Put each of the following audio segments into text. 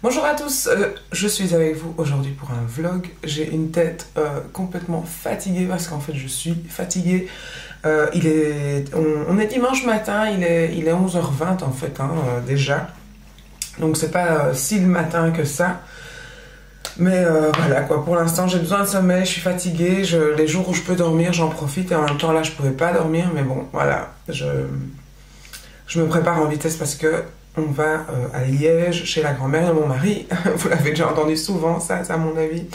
Bonjour à tous, je suis avec vous aujourd'hui pour un vlog. J'ai une tête complètement fatiguée parce qu'en fait je suis fatiguée. On est dimanche matin, il est 11h20 en fait déjà. Donc c'est pas si le matin que ça. Mais voilà quoi, pour l'instant j'ai besoin de sommeil, je suis fatiguée. Les jours où je peux dormir j'en profite et en même temps là je pouvais pas dormir. Mais bon voilà, je me prépare en vitesse parce que on va à Liège, chez la grand-mère de mon mari. Vous l'avez déjà entendu souvent, ça, à mon avis.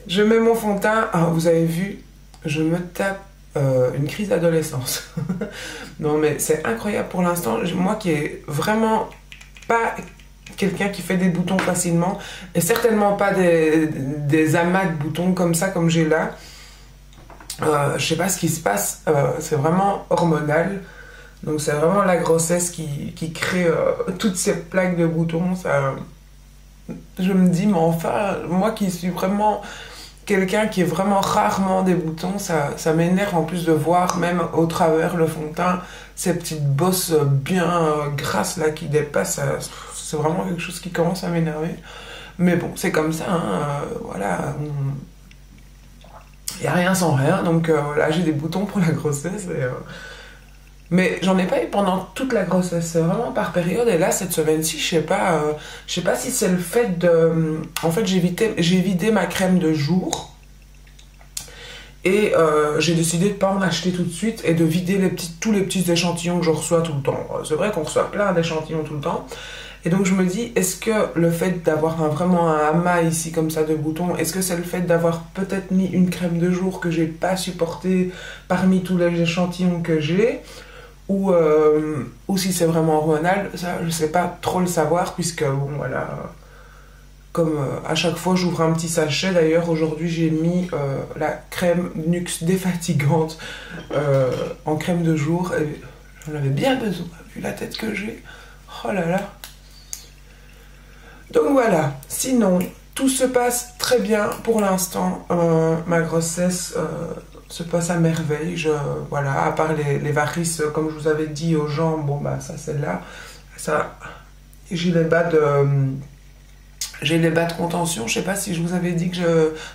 Je mets mon fond de teint. Ah, vous avez vu, je me tape une crise d'adolescence. Non, mais c'est incroyable pour l'instant. Moi qui est vraiment pas quelqu'un qui fait des boutons facilement, et certainement pas des amas de boutons comme ça, comme j'ai là. Je sais pas ce qui se passe. C'est vraiment hormonal. Donc c'est vraiment la grossesse qui crée toutes ces plaques de boutons. Ça, je me dis, mais enfin, moi qui suis vraiment quelqu'un qui est vraiment rarement des boutons, ça m'énerve en plus de voir même au travers le fond de teint, ces petites bosses bien grasses là qui dépassent. C'est vraiment quelque chose qui commence à m'énerver. Mais bon, c'est comme ça, voilà. Il n'y a rien sans rien, donc voilà, j'ai des boutons pour la grossesse et... Mais j'en ai pas eu pendant toute la grossesse, c'est vraiment par période. Et là, cette semaine-ci, je sais pas si c'est le fait de... En fait, j'ai vidé ma crème de jour. Et j'ai décidé de pas en acheter tout de suite et de vider tous les petits échantillons que je reçois tout le temps. C'est vrai qu'on reçoit plein d'échantillons tout le temps. Et donc je me dis, est-ce que le fait d'avoir vraiment un amas ici comme ça de boutons, est-ce que c'est le fait d'avoir peut-être mis une crème de jour que j'ai pas supportée parmi tous les échantillons que j'ai, ou si c'est vraiment hormonal, ça je sais pas trop le savoir, puisque bon voilà, comme à chaque fois j'ouvre un petit sachet. D'ailleurs aujourd'hui j'ai mis la crème Nuxe défatigante en crème de jour, et j'en avais bien besoin vu la tête que j'ai. Oh là là. Donc voilà, sinon tout se passe très bien pour l'instant. Ma grossesse se passe à merveille. Voilà, à part les varices, comme je vous avais dit, aux jambes, bon bah ça c'est là. Ça, j'ai les bas de contention. Je sais pas si je vous avais dit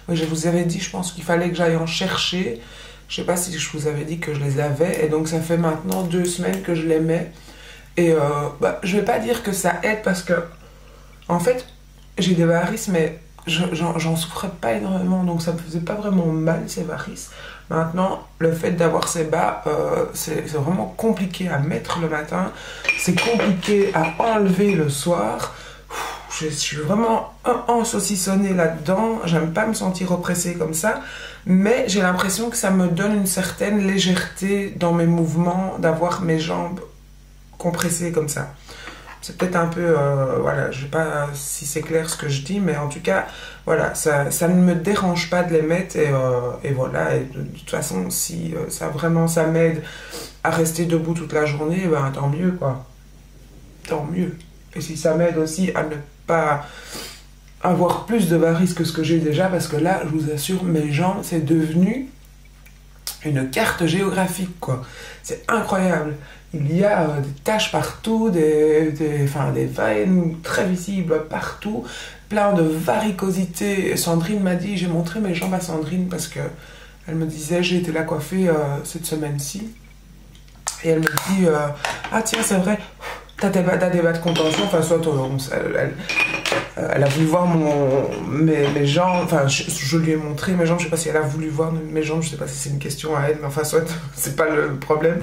oui, je vous avais dit, je pense qu'il fallait que j'aille en chercher. Je sais pas si je vous avais dit que je les avais. Et donc ça fait maintenant 2 semaines que je les mets. Et je vais pas dire que ça aide parce que en fait, j'ai des varices, mais j'en souffrais pas énormément, donc ça me faisait pas vraiment mal, ces varices. Maintenant, le fait d'avoir ces bas, c'est vraiment compliqué à mettre le matin, c'est compliqué à enlever le soir. Je suis vraiment saucissonnée là-dedans, j'aime pas me sentir oppressée comme ça, mais j'ai l'impression que ça me donne une certaine légèreté dans mes mouvements, d'avoir mes jambes compressées comme ça. C'est peut-être un peu, voilà, je sais pas si c'est clair ce que je dis, mais en tout cas, voilà, ça ne me dérange pas de les mettre, et voilà, et de toute façon, si ça m'aide à rester debout toute la journée, ben tant mieux, quoi. Tant mieux. Et si ça m'aide aussi à ne pas avoir plus de varices que ce que j'ai déjà, parce que là, je vous assure, mes jambes, c'est devenu une carte géographique, quoi. C'est incroyable. Il y a des taches partout, des veines très visibles partout, plein de varicosité. Sandrine m'a dit, j'ai montré mes jambes à Sandrine parce que elle me disait, j'ai été la coiffer cette semaine-ci. Et elle me dit, ah tiens, c'est vrai, t'as des bas de contention, enfin soit elle a voulu voir mes jambes, enfin je lui ai montré mes jambes, je sais pas si elle a voulu voir mes jambes, je sais pas si c'est une question à elle, mais enfin soit, c'est pas le problème.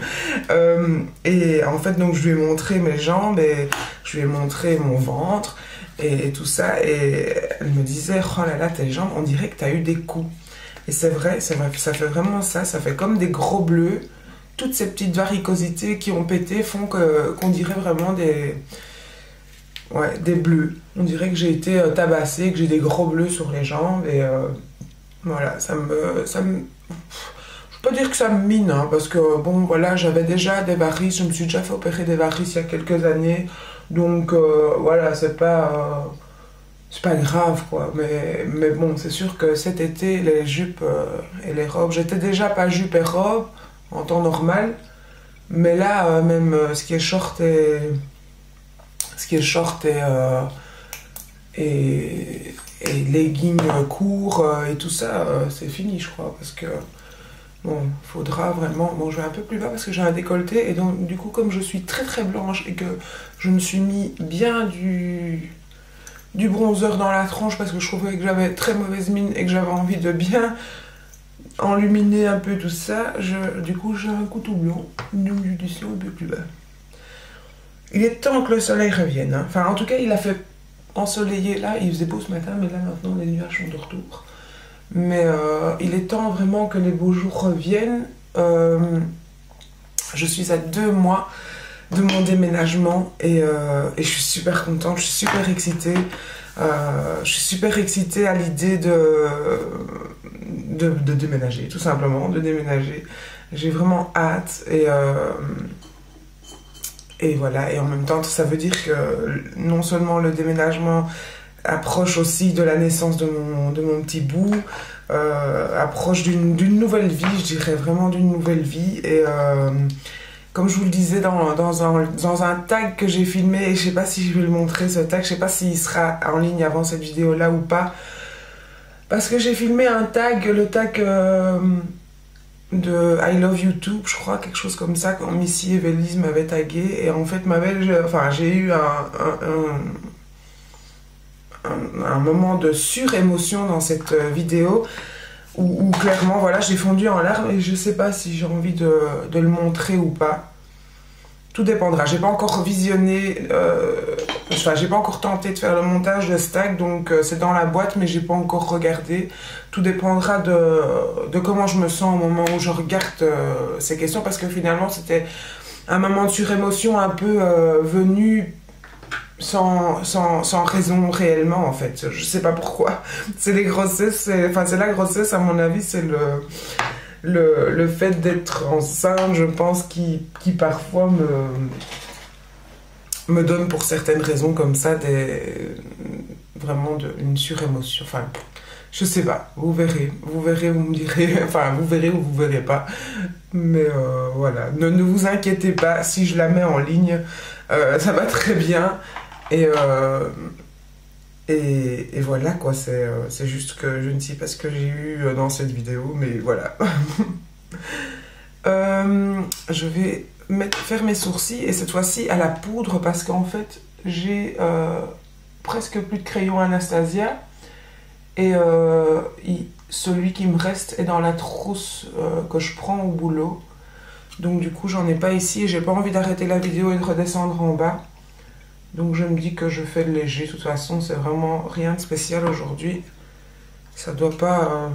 Et en fait donc je lui ai montré mes jambes et je lui ai montré mon ventre et tout ça, et elle me disait, oh là là, tes jambes, on dirait que t'as eu des coups. Et c'est vrai, ça fait vraiment ça fait comme des gros bleus. Toutes ces petites varicosités qui ont pété font qu'on dirait vraiment des bleus. On dirait que j'ai été tabassée, que j'ai des gros bleus sur les jambes. Et voilà, ça me... Je peux pas dire que ça me mine, hein, parce que bon, voilà, j'avais déjà des varices. Je me suis déjà fait opérer des varices il y a quelques années. Donc voilà, c'est pas grave, quoi. Mais bon, c'est sûr que cet été, les jupes et les robes... J'étais déjà pas jupe et robe en temps normal, mais là ce qui est short et leggings courts et tout ça, c'est fini, je crois, parce que bon, faudra vraiment... Bon, je vais un peu plus bas parce que j'ai un décolleté, et donc, du coup, comme je suis très très blanche et que je me suis mis bien du bronzer dans la tronche parce que je trouvais que j'avais très mauvaise mine et que j'avais envie de bien enluminer un peu tout ça, du coup, j'ai un coup tout blanc, donc je descends un peu plus bas. Il est temps que le soleil revienne, hein. Enfin, en tout cas, il a fait ensoleillé là, il faisait beau ce matin, mais là maintenant les nuages sont de retour. Mais il est temps vraiment que les beaux jours reviennent. Je suis à 2 mois de mon déménagement et je suis super contente, je suis super excitée. Je suis super excitée à l'idée de déménager, tout simplement, de déménager. J'ai vraiment hâte et voilà, et en même temps, ça veut dire que non seulement le déménagement approche aussi de la naissance de mon petit bout, approche d'une nouvelle vie, je dirais vraiment d'une nouvelle vie. Et comme je vous le disais dans un tag que j'ai filmé, et je sais pas si je vais le montrer ce tag, je sais pas s'il sera en ligne avant cette vidéo là ou pas, parce que j'ai filmé un tag, le tag de I Love YouTube, je crois, quelque chose comme ça, quand Missy Evelise m'avait tagué, et en fait j'ai eu un moment de surémotion dans cette vidéo où clairement voilà, j'ai fondu en larmes et je sais pas si j'ai envie de le montrer ou pas. Tout dépendra. J'ai pas encore visionné, enfin j'ai pas encore tenté de faire le montage de ce tag, donc c'est dans la boîte mais j'ai pas encore regardé. Tout dépendra de comment je me sens au moment où je regarde ces questions, parce que finalement c'était un moment de surémotion un peu venu sans raison réellement en fait. Je sais pas pourquoi. C'est les grossesses, enfin c'est la grossesse à mon avis, c'est le fait d'être enceinte, je pense, qui parfois me donne pour certaines raisons comme ça vraiment une surémotion. Enfin, je sais pas, vous verrez, vous me direz, enfin vous verrez ou vous verrez pas. Mais voilà, ne vous inquiétez pas, si je la mets en ligne, ça va très bien. Et voilà quoi, c'est juste que je ne sais pas ce que j'ai eu dans cette vidéo, mais voilà. Je vais faire mes sourcils, et cette fois-ci à la poudre, parce qu'en fait j'ai presque plus de crayon Anastasia, et celui qui me reste est dans la trousse que je prends au boulot, donc du coup j'en ai pas ici et j'ai pas envie d'arrêter la vidéo et de redescendre en bas. Donc je me dis que je fais le léger, de toute façon c'est vraiment rien de spécial aujourd'hui. Ça doit pas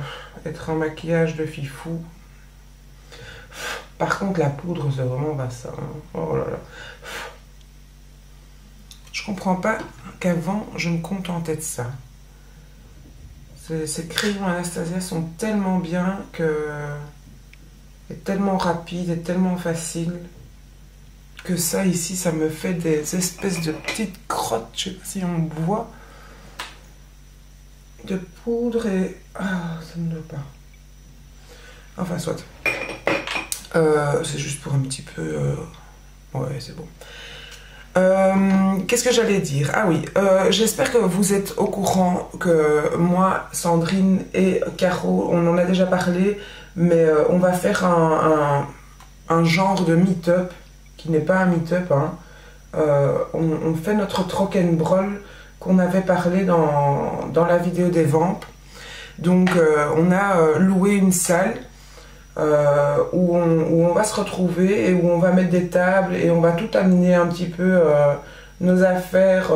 être un maquillage de fifou. Par contre la poudre c'est vraiment pas ça, hein. Oh là là. Je comprends pas qu'avant je me contentais de ça. Ces crayons Anastasia sont tellement bien et tellement rapides et tellement faciles, que ça ici ça me fait des espèces de petites crottes, je sais pas si on voit, de poudre, et ça ne doit pas, enfin soit, c'est juste pour un petit peu, ouais c'est bon. Qu'est-ce que j'allais dire? Ah oui, j'espère que vous êtes au courant que moi, Sandrine et Caro, on en a déjà parlé, mais on va faire un genre de meet-up qui n'est pas un meet-up, hein. On fait notre troc and roll qu'on avait parlé dans la vidéo des vampes. Donc on a loué une salle où on va se retrouver et où on va mettre des tables et on va tout amener un petit peu nos affaires,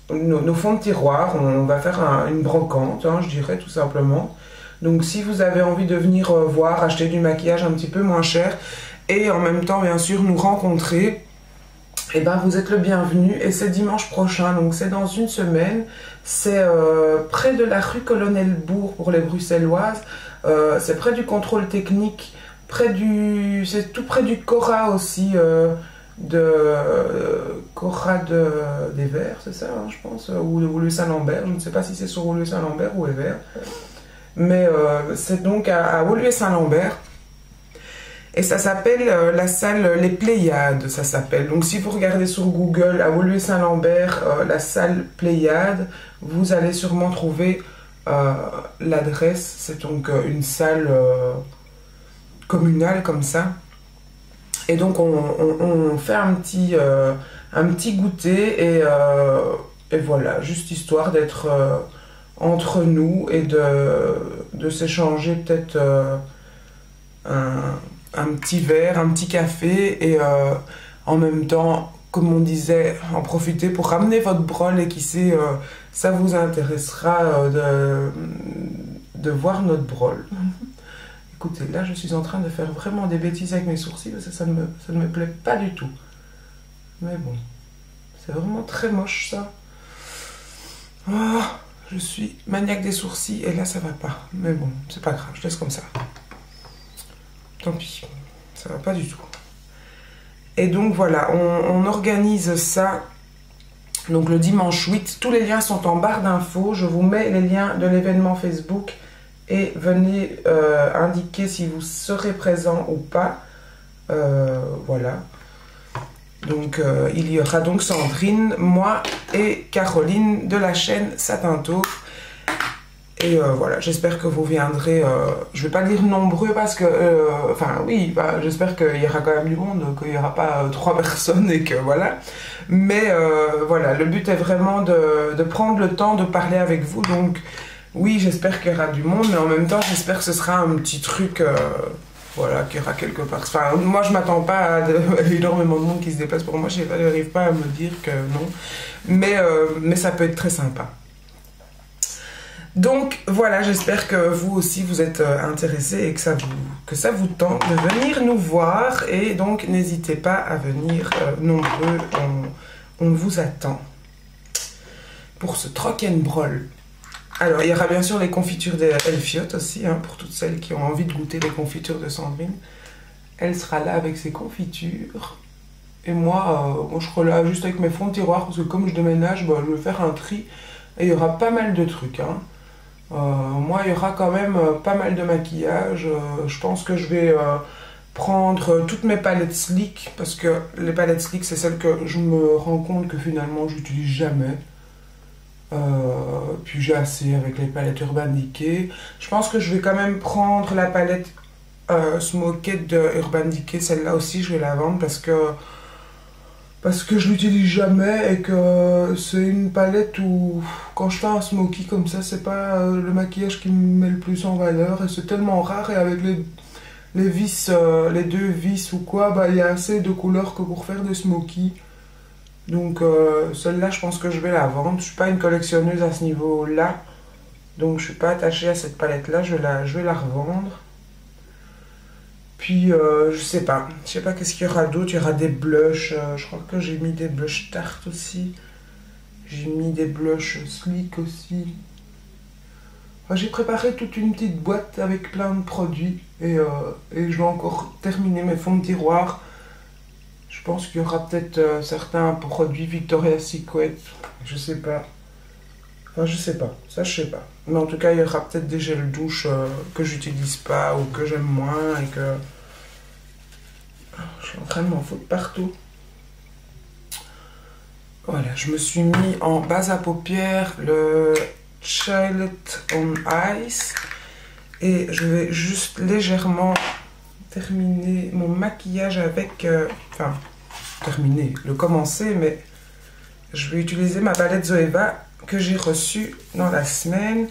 nos fonds de tiroir. On va faire une brocante, hein, je dirais tout simplement. Donc si vous avez envie de venir voir, acheter du maquillage un petit peu moins cher et en même temps bien sûr nous rencontrer, et ben vous êtes le bienvenu. Et c'est dimanche prochain, donc c'est dans une semaine. C'est près de la rue Colonel-Bourg pour les Bruxelloises. C'est près du contrôle technique, c'est tout près du Cora aussi, Cora des Verts, c'est ça, hein, je pense, ou le Saint-Lambert. Je ne sais pas si c'est sur Woluwe Saint-Lambert ou Evert, mais c'est donc à Woluwe Saint-Lambert. Et ça s'appelle la salle Les Pléiades, ça s'appelle. Donc si vous regardez sur Google, à Woluwe-Saint-Lambert, la salle Pléiades, vous allez sûrement trouver l'adresse. C'est donc une salle communale comme ça. Et donc on fait un petit goûter et voilà, juste histoire d'être entre nous et de s'échanger peut-être un petit verre, un petit café et en même temps, comme on disait, en profiter pour ramener votre brol et qui sait, ça vous intéressera de voir notre brol. Écoutez, là je suis en train de faire vraiment des bêtises avec mes sourcils parce que ça ne me plaît pas du tout. Mais bon, c'est vraiment très moche ça. Oh, je suis maniaque des sourcils et là ça va pas. Mais bon, c'est pas grave, je laisse comme ça. Tant pis, ça va pas du tout. Et donc voilà, on organise ça. Donc le dimanche 8, tous les liens sont en barre d'infos. Je vous mets les liens de l'événement Facebook et venez indiquer si vous serez présent ou pas. Voilà. Donc il y aura donc Sandrine, moi et Caroline de la chaîne Satin Taupe. Et voilà, j'espère que vous viendrez, je vais pas dire nombreux parce que, enfin oui, bah, j'espère qu'il y aura quand même du monde, qu'il n'y aura pas 3 personnes et que voilà. Mais voilà, le but est vraiment de prendre le temps de parler avec vous. Donc oui, j'espère qu'il y aura du monde, mais en même temps, j'espère que ce sera un petit truc, voilà, qu'il y aura quelque part. Enfin, moi, je m'attends pas à énormément de monde qui se déplace pour moi, je n'arrive pas à me dire que non. Mais ça peut être très sympa. Donc voilà, j'espère que vous aussi vous êtes intéressés et que ça vous tente de venir nous voir. Et donc n'hésitez pas à venir nombreux, on vous attend pour ce Trock'n'Brol. Alors il y aura bien sûr les confitures d'Elfiote aussi, hein, pour toutes celles qui ont envie de goûter les confitures de Sandrine. Elle sera là avec ses confitures. Et moi je serai là juste avec mes fonds de tiroir parce que comme je déménage, bah, je vais faire un tri. Et il y aura pas mal de trucs, hein. Moi, il y aura quand même pas mal de maquillage. Je pense que je vais prendre toutes mes palettes Sleek parce que les palettes Sleek, c'est celles que je me rends compte que finalement, j'utilise jamais. Puis j'ai assez avec les palettes Urban Decay. Je pense que je vais quand même prendre la palette Smoked de Urban Decay. Celle-là aussi, je vais la vendre parce que je l'utilise jamais et que c'est une palette où quand je fais un smoky comme ça, c'est pas le maquillage qui me met le plus en valeur et c'est tellement rare et avec les vis, les 2 vis ou quoi, bah il y a assez de couleurs que pour faire des smoky. Donc celle-là, je pense que je vais la vendre. Je suis pas une collectionneuse à ce niveau-là, donc je suis pas attachée à cette palette-là. Je vais la revendre. Puis, je sais pas qu'est-ce qu'il y aura d'autre. Il y aura des blushs, je crois que j'ai mis des blushs Tarte aussi. J'ai mis des blushs Sleek aussi. Enfin, j'ai préparé toute une petite boîte avec plein de produits. Et je vais encore terminer mes fonds de tiroir. Je pense qu'il y aura peut-être certains produits Victoria's Secret. Je sais pas. Enfin, je sais pas. Ça, je sais pas. Mais en tout cas, il y aura peut-être des gels douche que j'utilise pas ou que j'aime moins et que... Je suis en train de m'en foutre partout. Voilà, je me suis mis en base à paupières le Child on Ice. Et je vais juste légèrement terminer mon maquillage avec... enfin, terminer, le commencer, mais je vais utiliser ma palette Zoeva que j'ai reçue dans la semaine.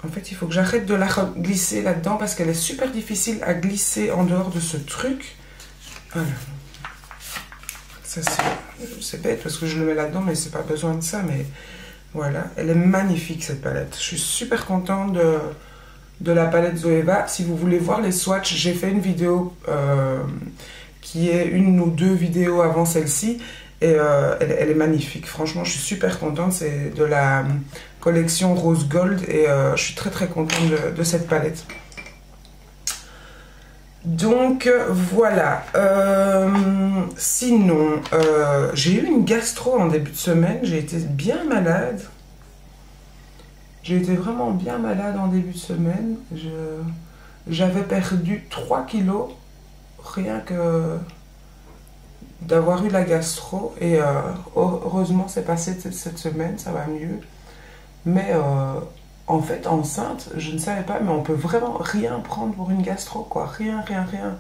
En fait, il faut que j'arrête de la glisser là-dedans parce qu'elle est super difficile à glisser en dehors de ce truc. Voilà. Ça, c'est bête parce que je le mets là-dedans, mais c'est pas besoin de ça. Mais voilà, elle est magnifique cette palette. Je suis super contente de la palette Zoeva. Si vous voulez voir les swatchs, j'ai fait une vidéo qui est une ou 2 vidéos avant celle-ci. Et elle est magnifique. Franchement, je suis super contente. C'est de la collection Rose Gold. Et je suis très très contente de cette palette. Donc voilà. Sinon, j'ai eu une gastro en début de semaine. J'ai été bien malade. J'ai été vraiment bien malade en début de semaine. J'avais perdu 3 kilos. rien que d'avoir eu la gastro. Et heureusement, c'est passé cette semaine, ça va mieux. Mais en fait, enceinte, je ne savais pas, mais on peut vraiment rien prendre pour une gastro, quoi. Rien, rien, rien.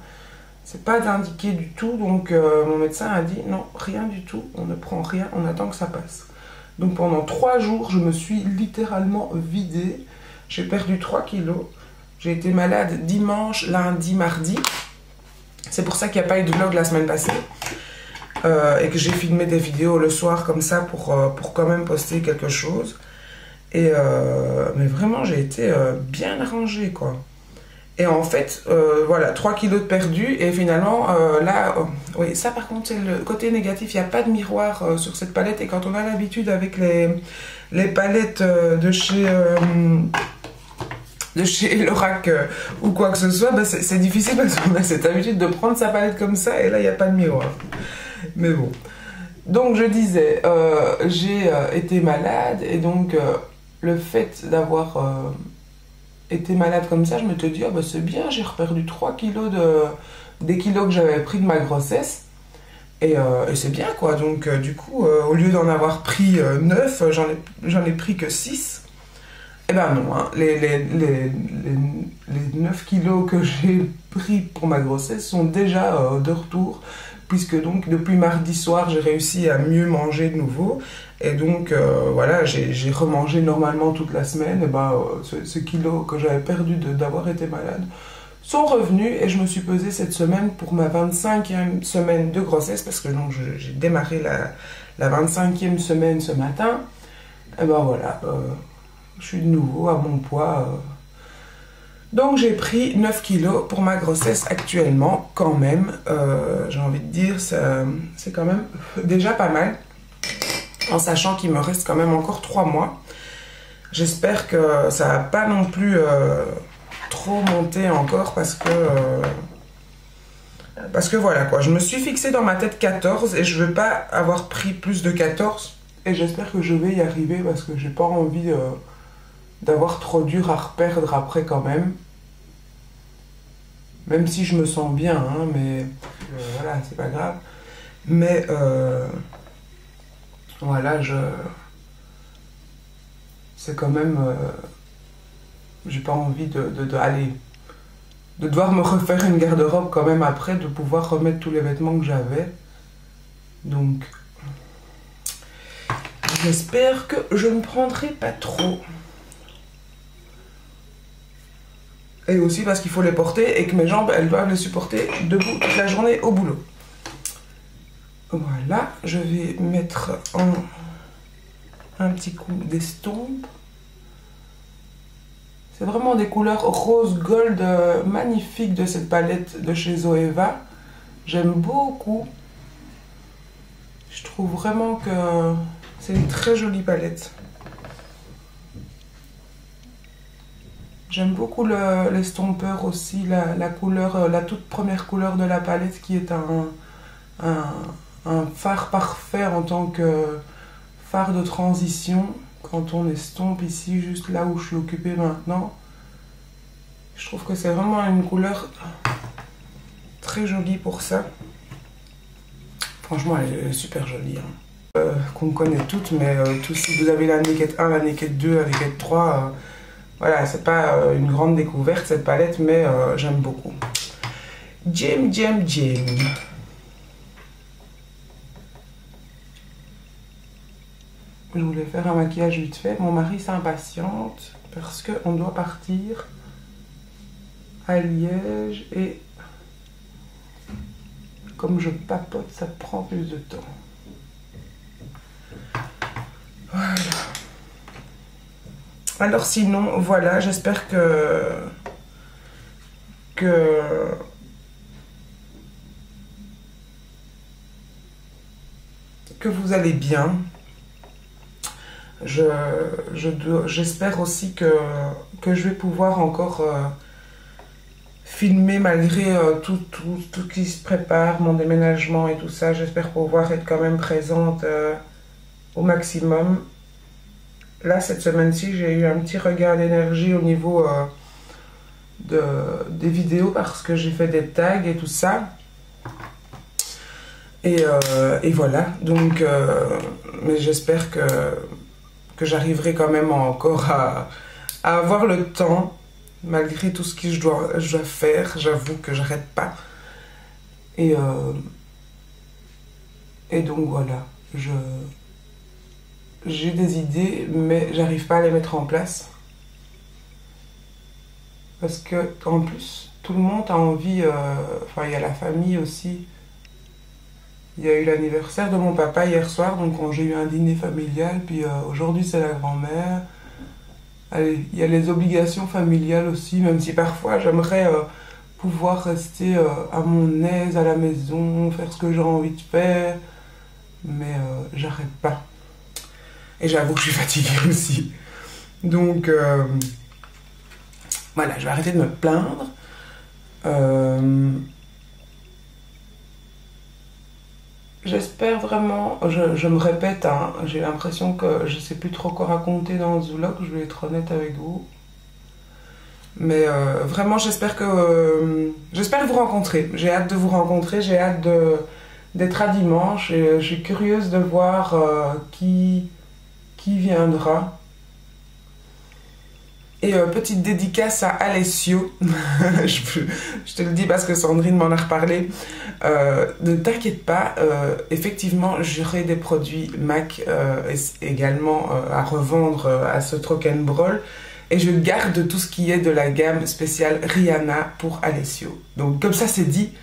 C'est pas indiqué du tout, donc mon médecin a dit non, rien du tout, on ne prend rien, on attend que ça passe. Donc pendant 3 jours, je me suis littéralement vidée. J'ai perdu 3 kilos. J'ai été malade dimanche, lundi, mardi. C'est pour ça qu'il n'y a pas eu de vlog la semaine passée. Et que j'ai filmé des vidéos le soir comme ça pour quand même poster quelque chose. Et mais vraiment, j'ai été bien arrangée, quoi. Et en fait, voilà, 3 kilos de perdus. Et finalement, là, oui, ça par contre, c'est le côté négatif. Il n'y a pas de miroir sur cette palette. Et quand on a l'habitude avec les palettes de chez Lorac ou quoi que ce soit, bah, c'est difficile parce qu'on a cette habitude de prendre sa palette comme ça. Et là, il n'y a pas de miroir. Mais bon. Donc, je disais, j'ai été malade. Et donc, le fait d'avoir... été malade comme ça, je me suis dit, ah bah c'est bien, j'ai reperdu 3 kilos des kilos que j'avais pris de ma grossesse. Et c'est bien, quoi. Donc, du coup, au lieu d'en avoir pris 9, j'en ai pris que 6. Eh ben non, hein. Les 9 kilos que j'ai pris pour ma grossesse sont déjà de retour. Puisque donc, depuis mardi soir, j'ai réussi à mieux manger de nouveau. Et donc, voilà, j'ai remangé normalement toute la semaine. Et ben, ce kilo que j'avais perdu d'avoir été malade sont revenus. Et je me suis pesée cette semaine pour ma 25e semaine de grossesse. Parce que donc, j'ai démarré la 25e semaine ce matin. Et ben voilà, je suis de nouveau à mon poids. Donc, j'ai pris 9 kilos pour ma grossesse actuellement, quand même. J'ai envie de dire, c'est quand même déjà pas mal. En sachant qu'il me reste quand même encore 3 mois. J'espère que ça va pas non plus trop monter encore parce que voilà quoi. Je me suis fixé dans ma tête 14 et je veux pas avoir pris plus de 14. Et j'espère que je vais y arriver parce que j'ai pas envie d'avoir trop dur à reperdre après quand même. Même si je me sens bien, hein, mais voilà, c'est pas grave. Mais voilà, c'est quand même... j'ai pas envie de devoir me refaire une garde-robe quand même après, de pouvoir remettre tous les vêtements que j'avais. Donc, j'espère que je ne prendrai pas trop. Et aussi parce qu'il faut les porter et que mes jambes, elles doivent les supporter debout toute la journée au boulot. Voilà, je vais mettre un petit coup d'estompe. C'est vraiment des couleurs rose gold magnifiques de cette palette de chez Zoeva. J'aime beaucoup. Je trouve vraiment que c'est une très jolie palette. J'aime beaucoup l'estompeur aussi, la couleur, la toute première couleur de la palette qui est un fard parfait en tant que fard de transition. Quand on estompe ici, juste là où je suis occupée maintenant. Je trouve que c'est vraiment une couleur très jolie pour ça. Franchement, elle est super jolie. Hein. Qu'on connaît toutes, mais tout, si vous avez la Naked 1, la Naked 2, la Naked 3, voilà, c'est pas une grande découverte cette palette, mais j'aime beaucoup. J'aime. Je voulais faire un maquillage vite fait. Mon mari s'impatiente parce qu'on doit partir à Liège et comme je papote, ça prend plus de temps. Voilà. Alors sinon, voilà, j'espère que vous allez bien. J'espère aussi que je vais pouvoir encore filmer malgré tout qui se prépare, mon déménagement et tout ça. J'espère pouvoir être quand même présente au maximum. Là, cette semaine-ci, j'ai eu un petit regain d'énergie au niveau des vidéos parce que j'ai fait des tags et tout ça. Et voilà, donc mais j'espère que j'arriverai quand même encore à avoir le temps, malgré tout ce que je dois faire. J'avoue que j'arrête pas. Et donc voilà, j'ai des idées, mais j'arrive pas à les mettre en place. Parce que, en plus, tout le monde a envie, enfin, il y a la famille aussi. Il y a eu l'anniversaire de mon papa hier soir, donc j'ai eu un dîner familial, puis aujourd'hui c'est la grand-mère. Allez, il y a les obligations familiales aussi, même si parfois j'aimerais pouvoir rester à mon aise à la maison, faire ce que j'ai envie de faire, mais j'arrête pas. Et j'avoue que je suis fatiguée aussi. Donc voilà, je vais arrêter de me plaindre. J'espère vraiment, je me répète, hein, j'ai l'impression que je sais plus trop quoi raconter dans ce vlog, je vais être honnête avec vous. Mais vraiment, j'espère vous rencontrer. J'ai hâte de vous rencontrer, j'ai hâte d'être à dimanche. Et, je suis curieuse de voir qui viendra. Et petite dédicace à Alessio, je te le dis parce que Sandrine m'en a reparlé. Ne t'inquiète pas, effectivement j'aurai des produits MAC également à revendre à ce Troc & Broll. Et je garde tout ce qui est de la gamme spéciale Rihanna pour Alessio. Donc comme ça c'est dit,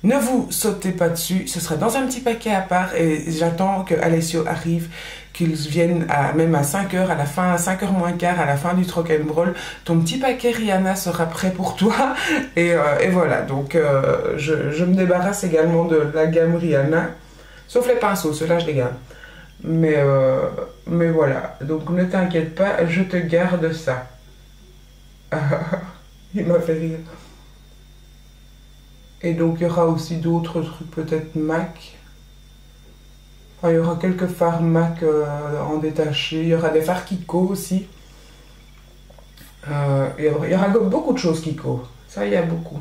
ne vous sautez pas dessus, ce sera dans un petit paquet à part et j'attends que Alessio arrive, qu'ils viennent même à 5h, à la fin, à 5h moins quart, à la fin du Troc & Broll. Ton petit paquet Rihanna sera prêt pour toi. Et voilà, donc je me débarrasse également de la gamme Rihanna. Sauf les pinceaux, ceux-là je les garde. Mais voilà, donc ne t'inquiète pas, je te garde ça. Il m'a fait rire. Et donc il y aura aussi d'autres trucs, peut-être MAC. Enfin, il y aura quelques fards MAC en détaché. Il y aura des fards Kiko aussi. Il y aura beaucoup de choses Kiko. Ça, il y a beaucoup.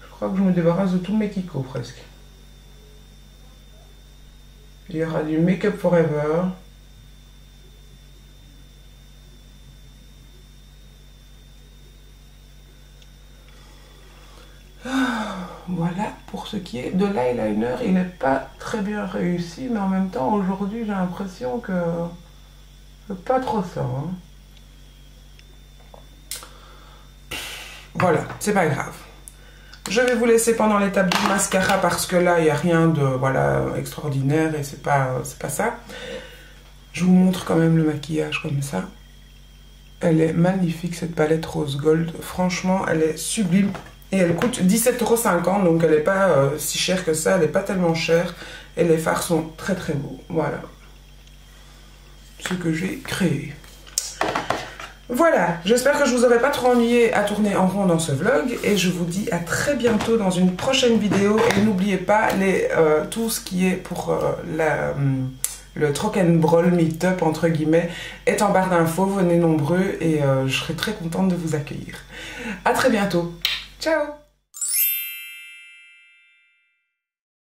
Je crois que je me débarrasse de tous mes Kiko presque. Il y aura du Make Up Forever. Voilà pour ce qui est de l'eyeliner. Il n'est pas très bien réussi, mais en même temps, aujourd'hui, j'ai l'impression que c'est pas trop ça. Hein. Voilà, c'est pas grave. Je vais vous laisser pendant l'étape du mascara parce que là, il n'y a rien de extraordinaire et c'est pas ça. Je vous montre quand même le maquillage comme ça. Elle est magnifique, cette palette rose gold. Franchement, elle est sublime. Et elle coûte 17,50 €, donc elle n'est pas si chère que ça, elle n'est pas tellement chère. Et les fards sont très très beaux. Voilà. Ce que j'ai créé. Voilà, j'espère que je vous aurai pas trop ennuyé à tourner en rond dans ce vlog. Et je vous dis à très bientôt dans une prochaine vidéo. Et n'oubliez pas, tout ce qui est pour le Troc & Broll Meetup, entre guillemets, est en barre d'infos. Venez nombreux et je serai très contente de vous accueillir. À très bientôt. Ciao!